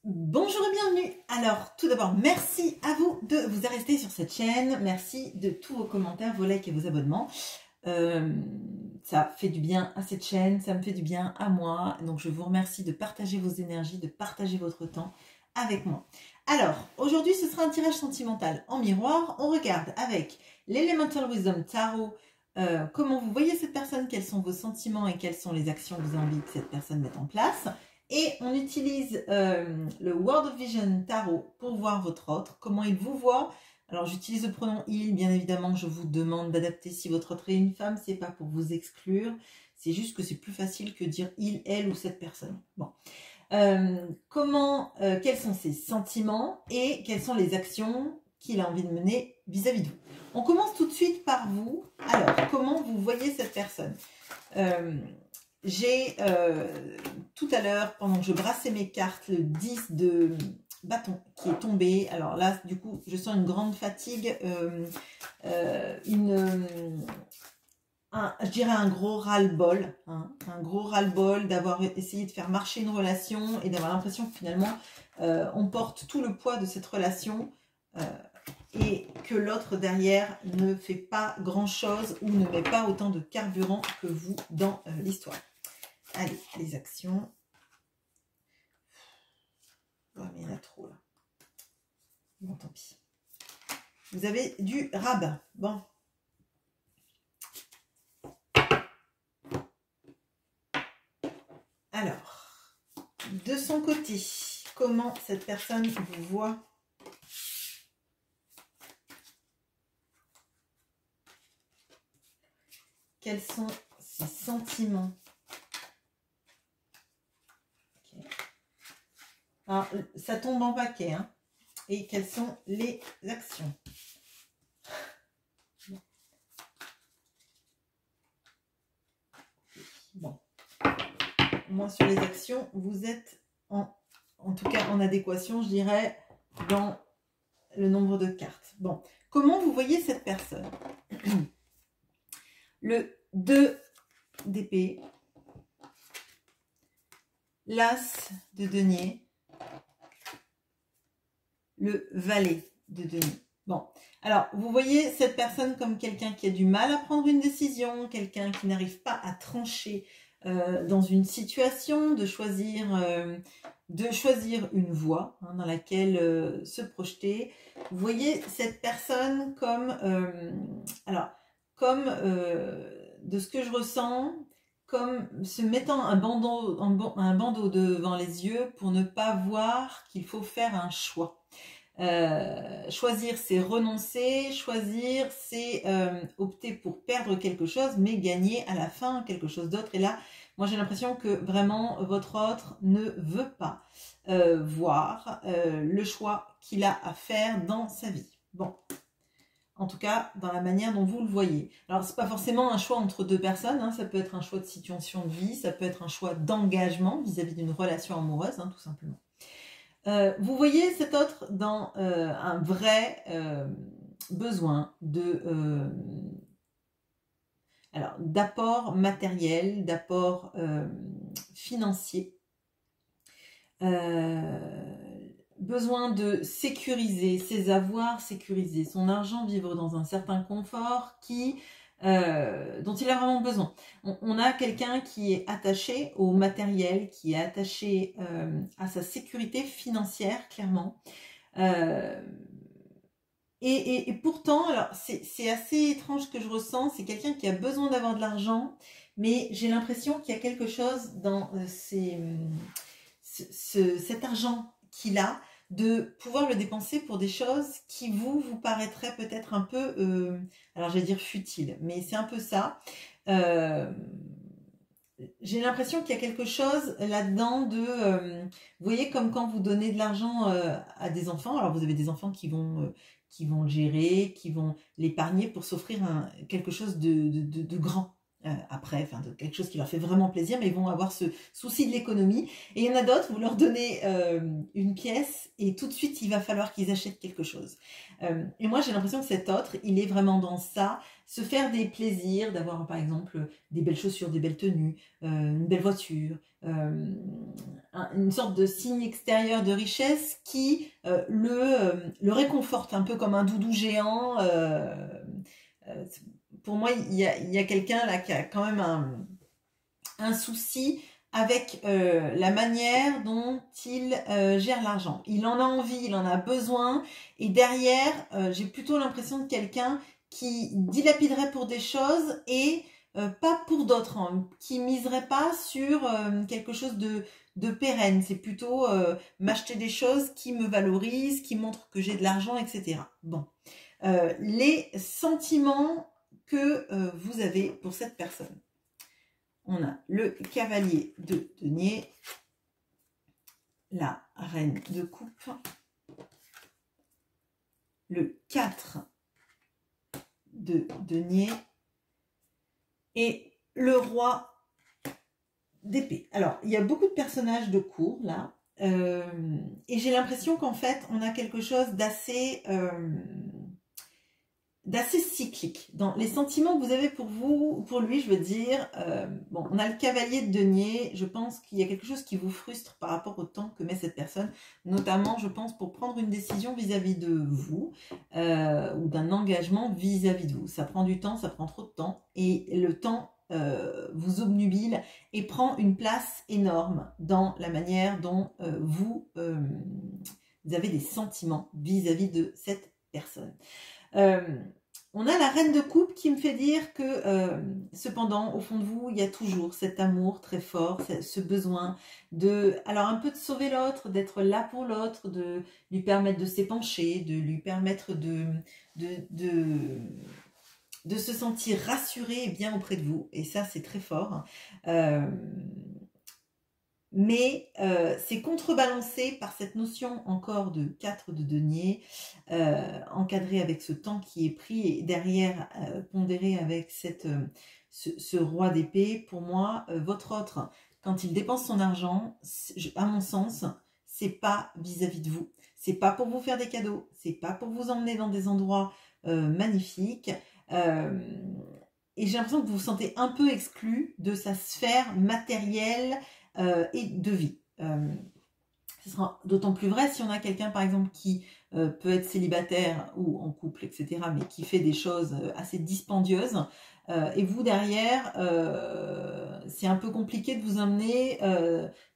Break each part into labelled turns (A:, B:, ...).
A: Bonjour et bienvenue. Alors, tout d'abord, merci à vous de vous rester sur cette chaîne. Merci de tous vos commentaires, vos likes et vos abonnements. Ça fait du bien à cette chaîne, ça me fait du bien à moi. Donc, je vous remercie de partager vos énergies, de partager votre temps avec moi. Alors, aujourd'hui, ce sera un tirage sentimental en miroir. On regarde avec l'Elemental Wisdom Tarot comment vous voyez cette personne, quels sont vos sentiments et quelles sont les actions que vous avez envie que cette personne mette en place. Et on utilise le World of Vision Tarot pour voir votre autre, comment il vous voit. Alors j'utilise le pronom il, bien évidemment, je vous demande d'adapter si votre autre est une femme, c'est pas pour vous exclure, c'est juste que c'est plus facile que dire il, elle ou cette personne. Bon. Quels sont ses sentiments et quelles sont les actions qu'il a envie de mener vis-à-vis de vous. On commence tout de suite par vous. Alors, comment vous voyez cette personne? J'ai tout à l'heure, pendant que je brassais mes cartes, le 10 de bâton qui est tombé. Alors là, du coup, je sens une grande fatigue, je dirais un gros ras-le-bol, hein, un gros ras-le-bol d'avoir essayé de faire marcher une relation et d'avoir l'impression que finalement, on porte tout le poids de cette relation et que l'autre derrière ne fait pas grand-chose ou ne met pas autant de carburant que vous dans l'histoire. Allez, les actions. Oh, mais il y en a trop là. Bon, tant pis. Vous avez du rabat. Bon. Alors, de son côté, comment cette personne vous voit? Quels sont ses sentiments? Alors, ça tombe en paquet, hein. Et quelles sont les actions? Bon. Moi, sur les actions, vous êtes en tout cas en adéquation, je dirais, dans le nombre de cartes. Bon. Comment vous voyez cette personne? Le 2 d'épée, l'as de denier, le valet de denier. Bon, alors, vous voyez cette personne comme quelqu'un qui a du mal à prendre une décision, quelqu'un qui n'arrive pas à trancher dans une situation, de choisir une voie hein, dans laquelle se projeter. Vous voyez cette personne comme, de ce que je ressens, comme se mettant un bandeau devant les yeux pour ne pas voir qu'il faut faire un choix. Choisir, c'est renoncer, choisir, c'est opter pour perdre quelque chose, mais gagner à la fin quelque chose d'autre. Et là, moi j'ai l'impression que vraiment votre autre ne veut pas voir le choix qu'il a à faire dans sa vie. Bon. En tout cas, dans la manière dont vous le voyez. Alors, c'est pas forcément un choix entre deux personnes, hein, ça peut être un choix de situation de vie, ça peut être un choix d'engagement vis-à-vis d'une relation amoureuse, hein, tout simplement. Vous voyez cet autre dans un vrai besoin d'apport matériel, d'apport financier, besoin de sécuriser ses avoirs, sécuriser son argent, vivre dans un certain confort dont il a vraiment besoin. On a quelqu'un qui est attaché au matériel, qui est attaché à sa sécurité financière, clairement. Et pourtant, alors c'est assez étrange ce que je ressens, c'est quelqu'un qui a besoin d'avoir de l'argent, mais j'ai l'impression qu'il y a quelque chose dans cet argent qu'il a, de pouvoir le dépenser pour des choses qui vous paraîtraient peut-être un peu, alors je vais dire futile, mais c'est un peu ça. J'ai l'impression qu'il y a quelque chose là-dedans vous voyez, comme quand vous donnez de l'argent à des enfants, alors vous avez des enfants qui vont le gérer, qui vont l'épargner pour s'offrir quelque chose de grand. après, enfin de quelque chose qui leur fait vraiment plaisir, mais ils vont avoir ce souci de l'économie. Et il y en a d'autres, vous leur donnez une pièce et tout de suite il va falloir qu'ils achètent quelque chose. Et moi j'ai l'impression que cet autre, il est vraiment dans ça, se faire des plaisirs, d'avoir par exemple des belles chaussures, des belles tenues, une belle voiture, une sorte de signe extérieur de richesse qui le réconforte, un peu comme un doudou géant. Pour moi, il y a quelqu'un là qui a quand même un souci avec la manière dont il gère l'argent. Il en a envie, il en a besoin, et derrière, j'ai plutôt l'impression de quelqu'un qui dilapiderait pour des choses et pas pour d'autres, hein, qui miserait pas sur quelque chose de pérenne. C'est plutôt m'acheter des choses qui me valorisent, qui montrent que j'ai de l'argent, etc. Bon. Les sentiments que vous avez pour cette personne. On a le cavalier de denier, la reine de coupe, le 4 de denier et le roi d'épée. Alors, il y a beaucoup de personnages de cour là, et j'ai l'impression qu'en fait, on a quelque chose d'assez cyclique. Dans les sentiments que vous avez pour lui, je veux dire, bon, on a le cavalier de denier, je pense qu'il y a quelque chose qui vous frustre par rapport au temps que met cette personne, notamment, je pense, pour prendre une décision vis-à-vis de vous, ou d'un engagement vis-à-vis de vous. Ça prend du temps, ça prend trop de temps, et le temps vous obnubile et prend une place énorme dans la manière dont vous avez des sentiments vis-à-vis de cette personne. On a la reine de coupe qui me fait dire que cependant au fond de vous il y a toujours cet amour très fort, ce besoin de, alors un peu de sauver l'autre, d'être là pour l'autre, de lui permettre de s'épancher, de lui permettre de se sentir rassuré et bien auprès de vous, et ça c'est très fort. Mais c'est contrebalancé par cette notion encore de 4 de denier, encadré avec ce temps qui est pris, et derrière pondéré avec ce roi d'épée. Pour moi, votre autre, quand il dépense son argent, à mon sens, c'est pas vis-à-vis de vous. C'est pas pour vous faire des cadeaux, c'est pas pour vous emmener dans des endroits magnifiques. Et j'ai l'impression que vous vous sentez un peu exclu de sa sphère matérielle et de vie. Ce sera d'autant plus vrai si on a quelqu'un par exemple qui peut être célibataire ou en couple, etc., mais qui fait des choses assez dispendieuses, et vous derrière, c'est un peu compliqué de vous emmener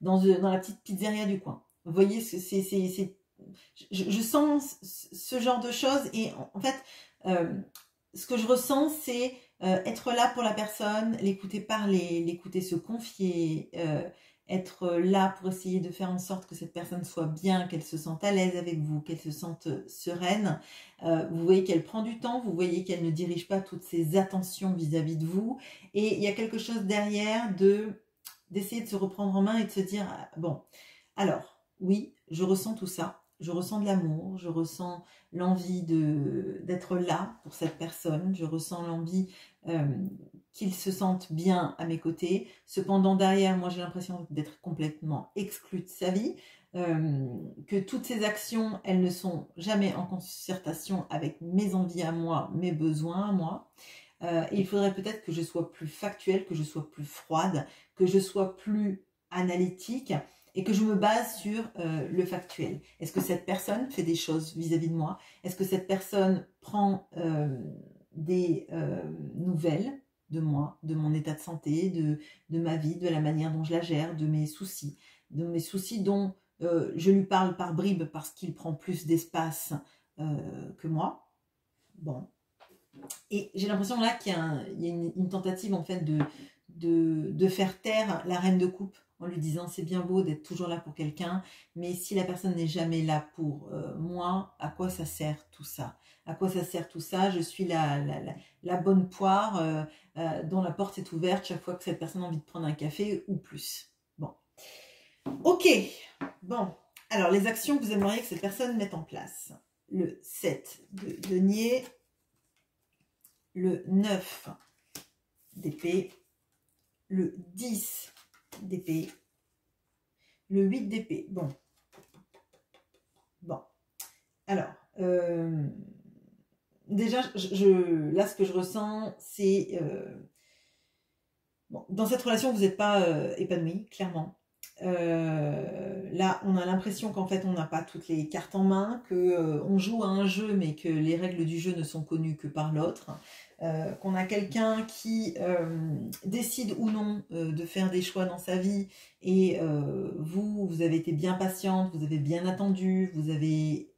A: dans la petite pizzeria du coin. Vous voyez, je sens ce genre de choses, et en fait, ce que je ressens, c'est être là pour la personne, l'écouter parler, l'écouter se confier, être là pour essayer de faire en sorte que cette personne soit bien, qu'elle se sente à l'aise avec vous, qu'elle se sente sereine. Vous voyez qu'elle prend du temps, vous voyez qu'elle ne dirige pas toutes ses attentions vis-à-vis de vous, et il y a quelque chose derrière d'essayer de se reprendre en main et de se dire, bon, alors, oui, je ressens tout ça, je ressens de l'amour, je ressens l'envie d'être là pour cette personne, je ressens l'envie qu'il se sente bien à mes côtés. Cependant, derrière, moi, j'ai l'impression d'être complètement exclue de sa vie, que toutes ces actions, elles ne sont jamais en concertation avec mes envies à moi, mes besoins à moi. Et il faudrait peut-être que je sois plus factuelle, que je sois plus froide, que je sois plus analytique, et que je me base sur le factuel. Est-ce que cette personne fait des choses vis-à-vis de moi? Est-ce que cette personne prend des nouvelles de moi, de mon état de santé, de ma vie, de la manière dont je la gère, de mes soucis dont je lui parle par bribes parce qu'il prend plus d'espace que moi. Bon. Et j'ai l'impression là qu'il y a, une tentative en fait de faire taire la reine de coupe, en lui disant c'est bien beau d'être toujours là pour quelqu'un, mais si la personne n'est jamais là pour moi, à quoi ça sert tout ça? À quoi ça sert tout ça? Je suis la bonne poire dont la porte est ouverte chaque fois que cette personne a envie de prendre un café ou plus. Bon. Ok. Bon. Alors, les actions que vous aimeriez que cette personne mette en place. Le 7 de denier. Le 9 d'épée le 10 d'épée, le 8 d'épée. Bon. Bon. Alors, déjà, là, ce que je ressens, c'est... bon, dans cette relation, vous n'êtes pas épanoui, clairement. Là, on a l'impression qu'en fait, on n'a pas toutes les cartes en main, que on joue à un jeu, mais que les règles du jeu ne sont connues que par l'autre. Qu'on a quelqu'un qui décide ou non de faire des choix dans sa vie, et vous avez été bien patiente, vous avez bien attendu, vous avez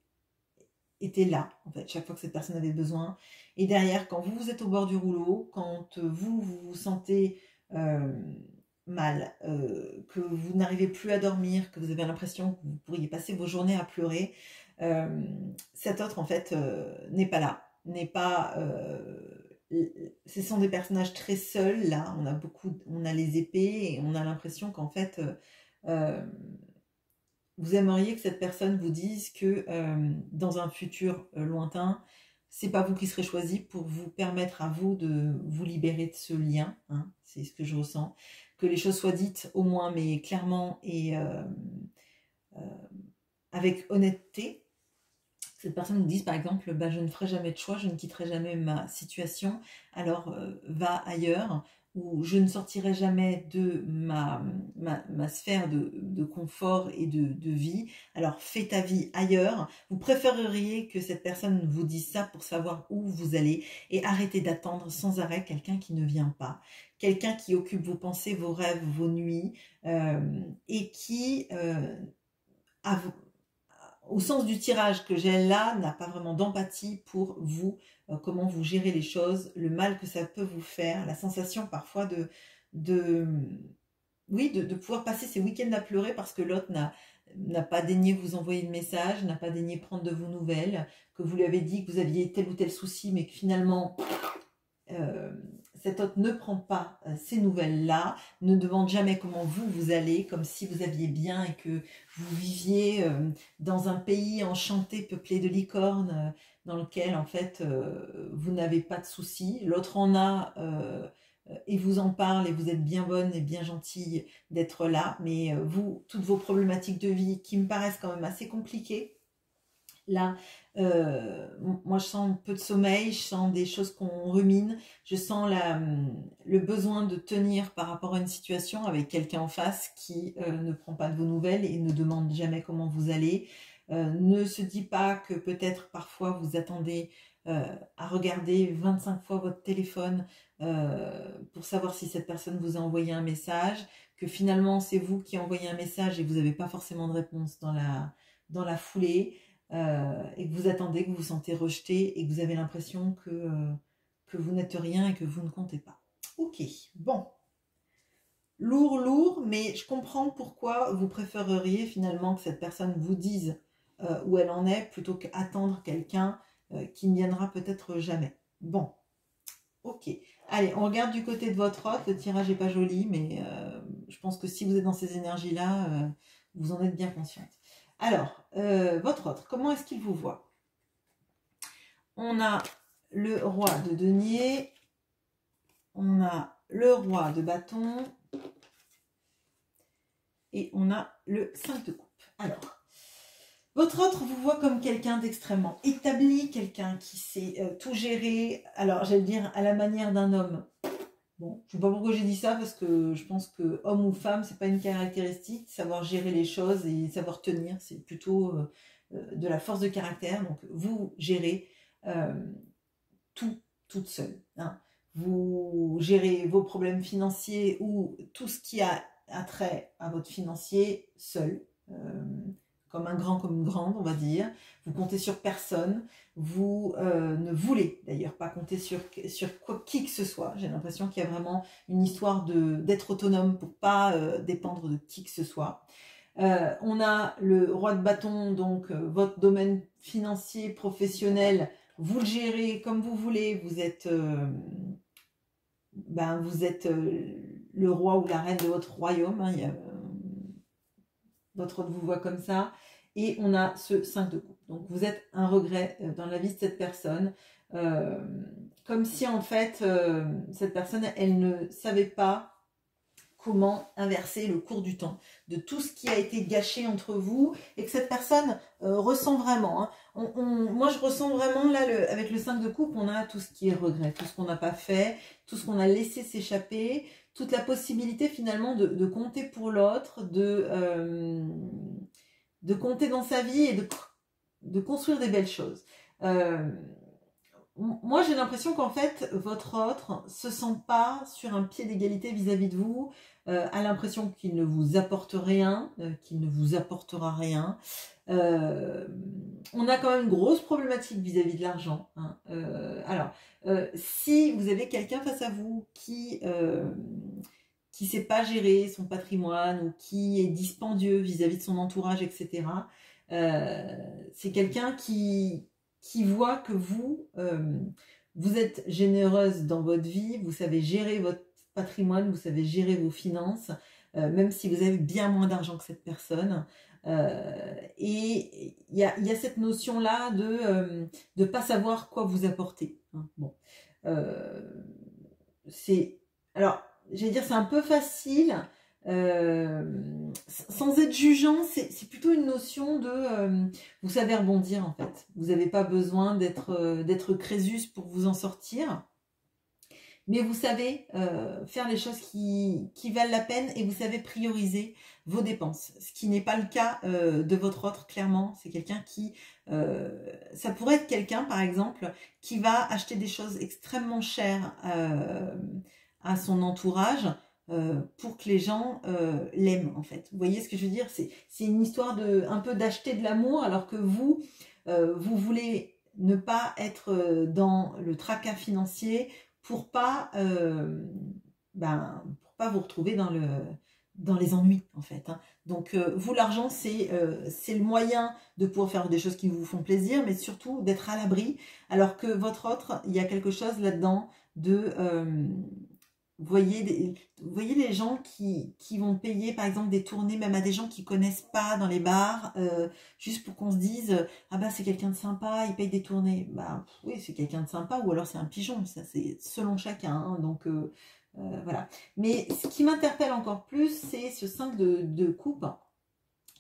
A: été là, en fait, chaque fois que cette personne avait besoin. Et derrière, quand vous êtes au bord du rouleau, quand vous vous sentez mal, que vous n'arrivez plus à dormir, que vous avez l'impression que vous pourriez passer vos journées à pleurer, cet autre, en fait, n'est pas là, n'est pas... ce sont des personnages très seuls, là, on a les épées, et on a l'impression qu'en fait... vous aimeriez que cette personne vous dise que dans un futur lointain, c'est pas vous qui serez choisi pour vous permettre à vous de vous libérer de ce lien, hein, c'est ce que je ressens, que les choses soient dites au moins, mais clairement et avec honnêteté. Cette personne vous dise par exemple, bah, je ne ferai jamais de choix, je ne quitterai jamais ma situation, alors va ailleurs, ou je ne sortirai jamais de ma sphère de confort et de vie, alors fais ta vie ailleurs. Vous préféreriez que cette personne vous dise ça pour savoir où vous allez, et arrêtez d'attendre sans arrêt quelqu'un qui ne vient pas, quelqu'un qui occupe vos pensées, vos rêves, vos nuits, et qui au sens du tirage que j'ai là, n'a pas vraiment d'empathie pour vous, comment vous gérez les choses, le mal que ça peut vous faire, la sensation parfois de pouvoir passer ces week-ends à pleurer parce que l'autre n'a pas daigné vous envoyer de message, n'a pas daigné prendre de vos nouvelles, que vous lui avez dit que vous aviez tel ou tel souci, mais que finalement... cet autre ne prend pas ces nouvelles-là, ne demande jamais comment vous allez, comme si vous aviez bien et que vous viviez dans un pays enchanté, peuplé de licornes, dans lequel en fait vous n'avez pas de soucis. L'autre en a et vous en parle et vous êtes bien bonne et bien gentille d'être là, mais vous, toutes vos problématiques de vie qui me paraissent quand même assez compliquées, là, moi je sens peu de sommeil, je sens des choses qu'on rumine, je sens le besoin de tenir par rapport à une situation avec quelqu'un en face qui ne prend pas de vos nouvelles et ne demande jamais comment vous allez, ne se dit pas que peut-être parfois vous attendez à regarder 25 fois votre téléphone pour savoir si cette personne vous a envoyé un message, que finalement c'est vous qui envoyez un message et vous n'avez pas forcément de réponse dans la foulée. Et que vous attendez, que vous vous sentez rejeté et que vous avez l'impression que vous n'êtes rien et que vous ne comptez pas. Ok, bon. Lourd, mais je comprends pourquoi vous préféreriez finalement que cette personne vous dise où elle en est plutôt qu'attendre quelqu'un qui ne viendra peut-être jamais. Bon, ok. Allez, on regarde du côté de votre autre. Le tirage n'est pas joli, mais je pense que si vous êtes dans ces énergies-là, vous en êtes bien consciente. Alors, votre autre, comment est-ce qu'il vous voit? On a le roi de denier, on a le roi de bâton et on a le 5 de coupe. Alors, votre autre vous voit comme quelqu'un d'extrêmement établi, quelqu'un qui sait tout gérer, alors j'allais dire à la manière d'un homme. Bon, je ne sais pas pourquoi j'ai dit ça, parce que je pense que homme ou femme, c'est pas une caractéristique. Savoir gérer les choses et savoir tenir, c'est plutôt de la force de caractère. Donc, vous gérez tout, toute seule. Hein. Vous gérez vos problèmes financiers ou tout ce qui a trait à votre financier seul. Comme un grand, comme une grande, on va dire. Vous comptez sur personne. Vous ne voulez d'ailleurs pas compter sur qui que ce soit. J'ai l'impression qu'il y a vraiment une histoire d'être autonome pour pas dépendre de qui que ce soit. On a le roi de bâton, donc votre domaine financier, professionnel, vous le gérez comme vous voulez. Vous êtes, le roi ou la reine de votre royaume. Hein, votre autre vous voit comme ça. Et on a ce 5 de coupe. Donc vous êtes un regret dans la vie de cette personne. Comme si en fait, cette personne, elle ne savait pas comment inverser le cours du temps, de tout ce qui a été gâché entre vous, et que cette personne ressent vraiment. Hein. Moi, je ressens vraiment, là, avec le 5 de coupe, on a tout ce qui est regret, tout ce qu'on n'a pas fait, tout ce qu'on a laissé s'échapper, toute la possibilité finalement de compter pour l'autre, de compter dans sa vie et de construire des belles choses. Moi, j'ai l'impression qu'en fait, votre autre se sent pas sur un pied d'égalité vis-à-vis de vous, a l'impression qu'il ne vous apporte rien, qu'il ne vous apportera rien. On a quand même une grosse problématique vis-à-vis de l'argent. Hein. Si vous avez quelqu'un face à vous qui sait pas gérer son patrimoine ou qui est dispendieux vis-à-vis de son entourage, etc., c'est quelqu'un qui voit que vous êtes généreuse dans votre vie, vous savez gérer votre patrimoine, vous savez gérer vos finances, même si vous avez bien moins d'argent que cette personne. Et il y a cette notion-là de ne pas savoir quoi vous apporter. Hein. Bon. Alors, j'allais dire, c'est un peu facile. Sans être jugeant, c'est plutôt une notion de vous savez rebondir en fait. Vous n'avez pas besoin d'être Crésus pour vous en sortir, mais vous savez faire les choses qui valent la peine et vous savez prioriser vos dépenses. Ce qui n'est pas le cas de votre autre, clairement. C'est quelqu'un qui... ça pourrait être quelqu'un, par exemple, qui va acheter des choses extrêmement chères à son entourage pour que les gens l'aiment, en fait. Vous voyez ce que je veux dire? C'est une histoire un peu d'acheter de l'amour, alors que vous voulez ne pas être dans le tracas financier pour pas vous retrouver dans les ennuis, en fait. Hein. Donc, vous, l'argent, c'est le moyen de pouvoir faire des choses qui vous font plaisir, mais surtout d'être à l'abri, alors que votre autre, il y a quelque chose là-dedans de... vous voyez les gens qui vont payer, par exemple, des tournées, même à des gens qui connaissent pas dans les bars, juste pour qu'on se dise ah bah c'est quelqu'un de sympa, il paye des tournées. Bah oui, c'est quelqu'un de sympa, ou alors c'est un pigeon, ça c'est selon chacun. Hein, donc voilà. Mais ce qui m'interpelle encore plus, c'est ce 5 de coupe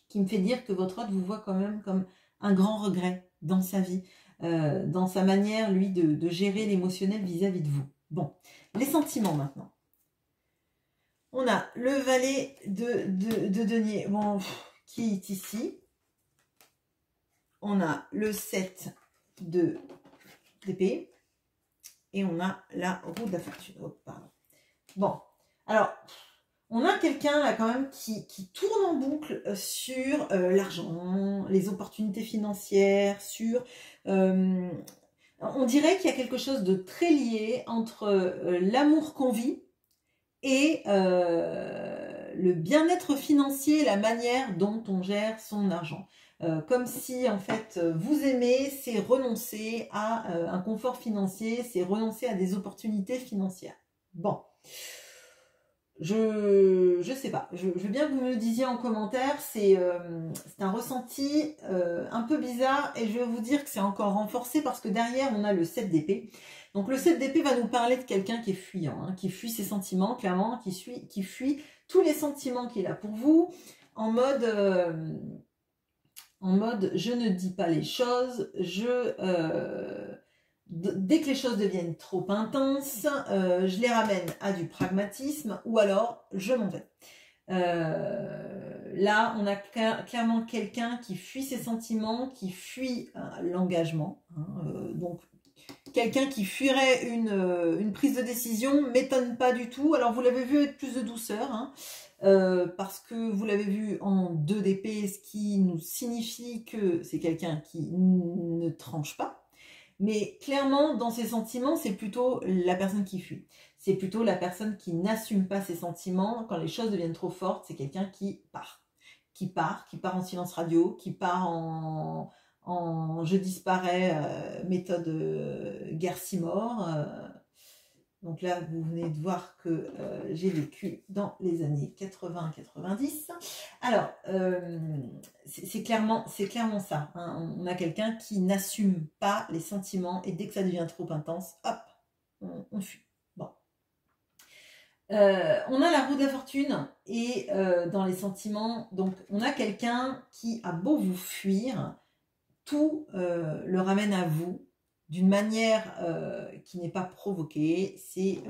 A: qui me fait dire que votre autre vous voit quand même comme un grand regret dans sa vie, dans sa manière, lui, de gérer l'émotionnel vis-à-vis de vous. Bon, les sentiments maintenant. On a le valet de denier, bon, qui est ici. On a le 7 d'épée. Et on a la roue de la fortune. Oh, pardon. Bon, alors, on a quelqu'un là quand même qui tourne en boucle sur l'argent, les opportunités financières, sur... on dirait qu'il y a quelque chose de très lié entre l'amour qu'on vit et le bien-être financier, la manière dont on gère son argent. Comme si en fait vous aimez, c'est renoncer à un confort financier, c'est renoncer à des opportunités financières. Bon, je sais pas, je veux bien que vous me le disiez en commentaire, c'est un ressenti un peu bizarre, et je vais vous dire que c'est encore renforcé parce que derrière on a le 7 d'épée. Donc le 7 d'épée va nous parler de quelqu'un qui est fuyant, hein, qui fuit ses sentiments, clairement, qui fuit tous les sentiments qu'il a pour vous, en mode je ne dis pas les choses, dès que les choses deviennent trop intenses, je les ramène à du pragmatisme, ou alors je m'en vais. Là, on a clairement quelqu'un qui fuit ses sentiments, qui fuit l'engagement, hein, donc quelqu'un qui fuirait une prise de décision m'étonne pas du tout. Alors, vous l'avez vu avec plus de douceur, hein, parce que vous l'avez vu en 2 d'épée, ce qui nous signifie que c'est quelqu'un qui ne tranche pas. Mais clairement, dans ses sentiments, c'est plutôt la personne qui fuit. C'est plutôt la personne qui n'assume pas ses sentiments. Quand les choses deviennent trop fortes, c'est quelqu'un qui part. Qui part en silence radio, qui part en je disparais, méthode Garcimore. Donc là, vous venez de voir que j'ai vécu dans les années 80-90. Alors, c'est clairement ça. Hein. On a quelqu'un qui n'assume pas les sentiments et dès que ça devient trop intense, hop, on fuit. Bon. On a la roue de la fortune et dans les sentiments, donc on a quelqu'un qui a beau vous fuir, tout le ramène à vous d'une manière qui n'est pas provoquée. C'est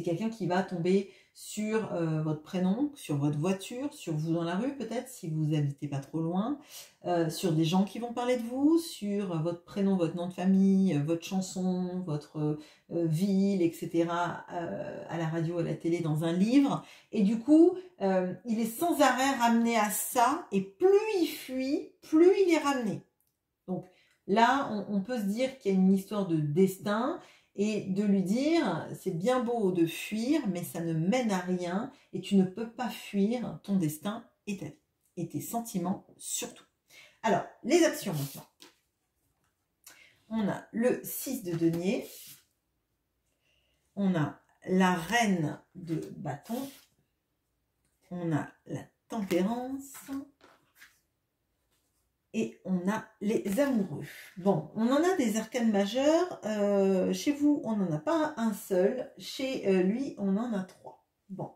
A: quelqu'un qui va tomber sur votre prénom, sur votre voiture, sur vous dans la rue peut-être, si vous n'habitez pas trop loin, sur des gens qui vont parler de vous, sur votre prénom, votre nom de famille, votre chanson, votre ville, etc., à la radio, à la télé, dans un livre. Et du coup, il est sans arrêt ramené à ça, et plus il fuit, plus il est ramené. Donc là, on peut se dire qu'il y a une histoire de destin et de lui dire, c'est bien beau de fuir, mais ça ne mène à rien et tu ne peux pas fuir ton destin et ta vie. Et tes sentiments surtout. Alors, les actions maintenant. On a le 6 de denier. On a la reine de bâton. On a la tempérance. Et on a les amoureux. Bon, on en a des arcanes majeurs. Chez vous, on n'en a pas un seul. Chez lui, on en a 3. Bon.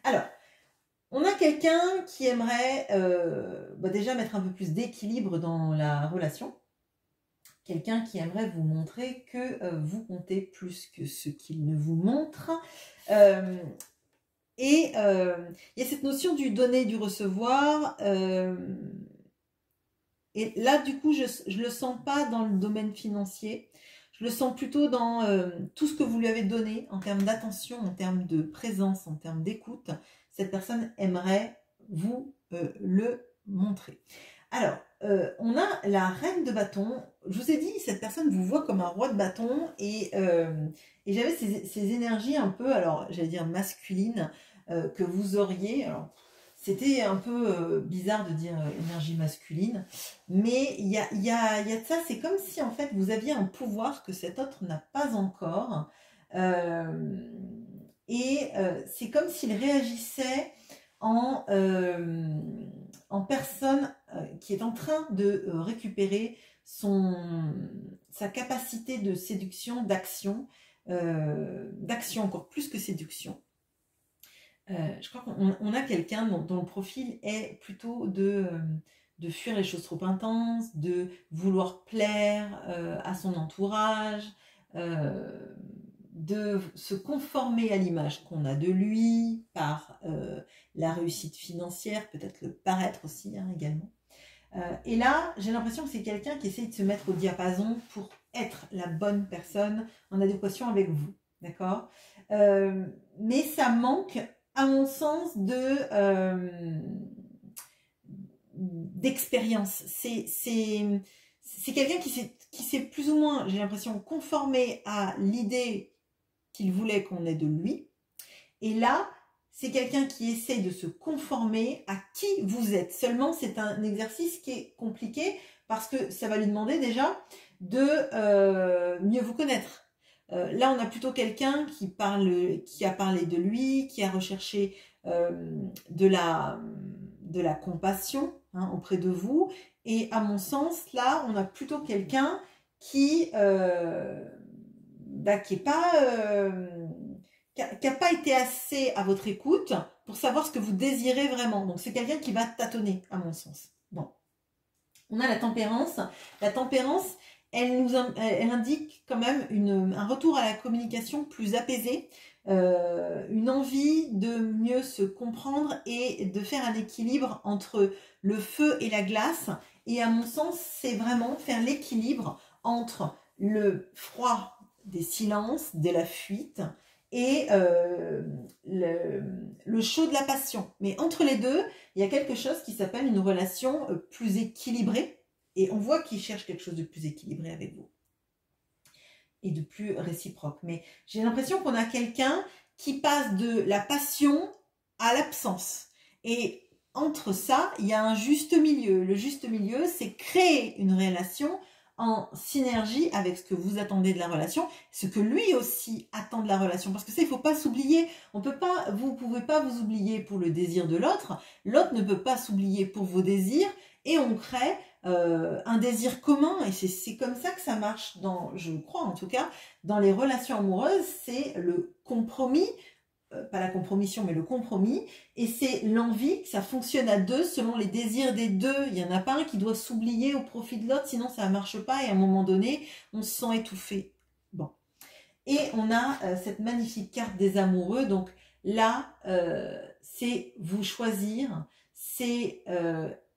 A: Alors, on a quelqu'un qui aimerait déjà mettre un peu plus d'équilibre dans la relation. Quelqu'un qui aimerait vous montrer que vous comptez plus que ce qu'il ne vous montre. Il y a cette notion du donner, du recevoir. Et là, du coup, je ne le sens pas dans le domaine financier. Je le sens plutôt dans tout ce que vous lui avez donné en termes d'attention, en termes de présence, en termes d'écoute. Cette personne aimerait vous le montrer. Alors, on a la reine de bâton. Je vous ai dit, cette personne vous voit comme un roi de bâton et j'avais ces énergies un peu, alors j'allais dire masculines, que vous auriez. Alors, c'était un peu bizarre de dire énergie masculine, mais il y a de ça, c'est comme si en fait vous aviez un pouvoir que cet autre n'a pas encore, c'est comme s'il réagissait en personne qui est en train de récupérer sa capacité de séduction, d'action encore plus que séduction. Je crois qu'on a quelqu'un dont le profil est plutôt de fuir les choses trop intenses, de vouloir plaire à son entourage, de se conformer à l'image qu'on a de lui par la réussite financière, peut-être le paraître aussi également. Et là, j'ai l'impression que c'est quelqu'un qui essaye de se mettre au diapason pour être la bonne personne en adéquation avec vous, d'accord ? Mais ça manque, à mon sens, d'expérience. C'est quelqu'un qui s'est plus ou moins, j'ai l'impression, conformé à l'idée qu'il voulait qu'on ait de lui. Et là, c'est quelqu'un qui essaie de se conformer à qui vous êtes. Seulement, c'est un exercice qui est compliqué parce que ça va lui demander déjà de mieux vous connaître. Là, on a plutôt quelqu'un qui a parlé de lui, qui a recherché de la compassion auprès de vous. Et à mon sens, là, on a plutôt quelqu'un qui est pas qui n'a pas été assez à votre écoute pour savoir ce que vous désirez vraiment. Donc, c'est quelqu'un qui va tâtonner, à mon sens. Bon. On a la tempérance. La tempérance, elle indique quand même un retour à la communication plus apaisée, une envie de mieux se comprendre et de faire un équilibre entre le feu et la glace. Et à mon sens, c'est vraiment faire l'équilibre entre le froid des silences, de la fuite, et le chaud de la passion. Mais entre les deux, il y a quelque chose qui s'appelle une relation plus équilibrée. Et on voit qu'il cherche quelque chose de plus équilibré avec vous. Et de plus réciproque. Mais j'ai l'impression qu'on a quelqu'un qui passe de la passion à l'absence. Et entre ça, il y a un juste milieu. Le juste milieu, c'est créer une relation en synergie avec ce que vous attendez de la relation, ce que lui aussi attend de la relation. Parce que ça, il ne faut pas s'oublier. Vous ne pouvez pas vous oublier pour le désir de l'autre. L'autre ne peut pas s'oublier pour vos désirs. Et on crée un désir commun. Et c'est comme ça que ça marche, je crois en tout cas, dans les relations amoureuses. C'est le compromis pas la compromission, mais le compromis, et c'est l'envie que ça fonctionne à deux selon les désirs des deux. Il n'y en a pas un qui doit s'oublier au profit de l'autre, sinon ça ne marche pas, et à un moment donné, on se sent étouffé. Bon. Et on a cette magnifique carte des amoureux, donc là, c'est vous choisir, c'est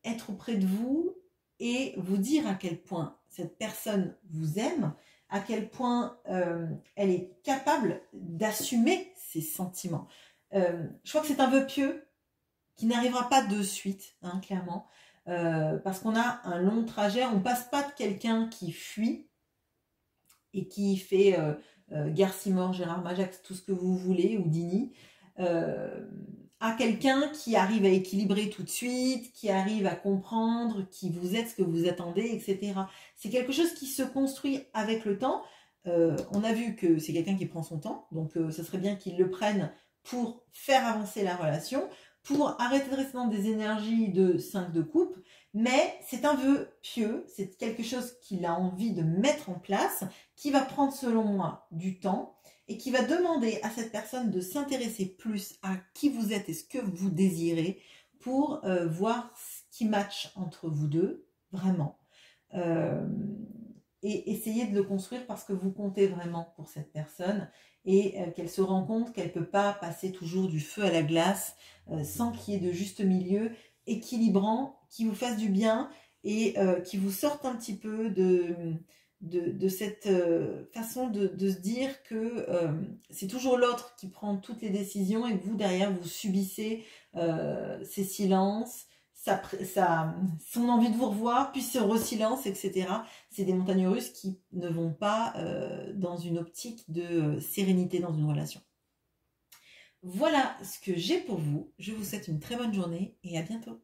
A: être auprès de vous et vous dire à quel point cette personne vous aime, à quel point elle est capable d'assumer ses sentiments. Je crois que c'est un vœu pieux qui n'arrivera pas de suite, hein, clairement, parce qu'on a un long trajet, on passe pas de quelqu'un qui fuit et qui fait Garcimore, Gérard Majax, tout ce que vous voulez, ou Dini, à quelqu'un qui arrive à équilibrer tout de suite, qui arrive à comprendre qui vous êtes, ce que vous attendez, etc. C'est quelque chose qui se construit avec le temps. On a vu que c'est quelqu'un qui prend son temps, donc ce serait bien qu'il le prenne pour faire avancer la relation, pour arrêter de rester dans des énergies de 5 de coupe, mais c'est un vœu pieux, c'est quelque chose qu'il a envie de mettre en place, qui va prendre selon moi du temps, et qui va demander à cette personne de s'intéresser plus à qui vous êtes et ce que vous désirez pour voir ce qui match entre vous deux, vraiment. Et essayer de le construire parce que vous comptez vraiment pour cette personne et qu'elle se rend compte qu'elle ne peut pas passer toujours du feu à la glace sans qu'il y ait de juste milieu équilibrant, qui vous fasse du bien et qui vous sorte un petit peu de cette façon de se dire que c'est toujours l'autre qui prend toutes les décisions et que vous, derrière, vous subissez ses silences, son envie de vous revoir, puis ce silence, etc. C'est des montagnes russes qui ne vont pas dans une optique de sérénité dans une relation. Voilà ce que j'ai pour vous. Je vous souhaite une très bonne journée et à bientôt.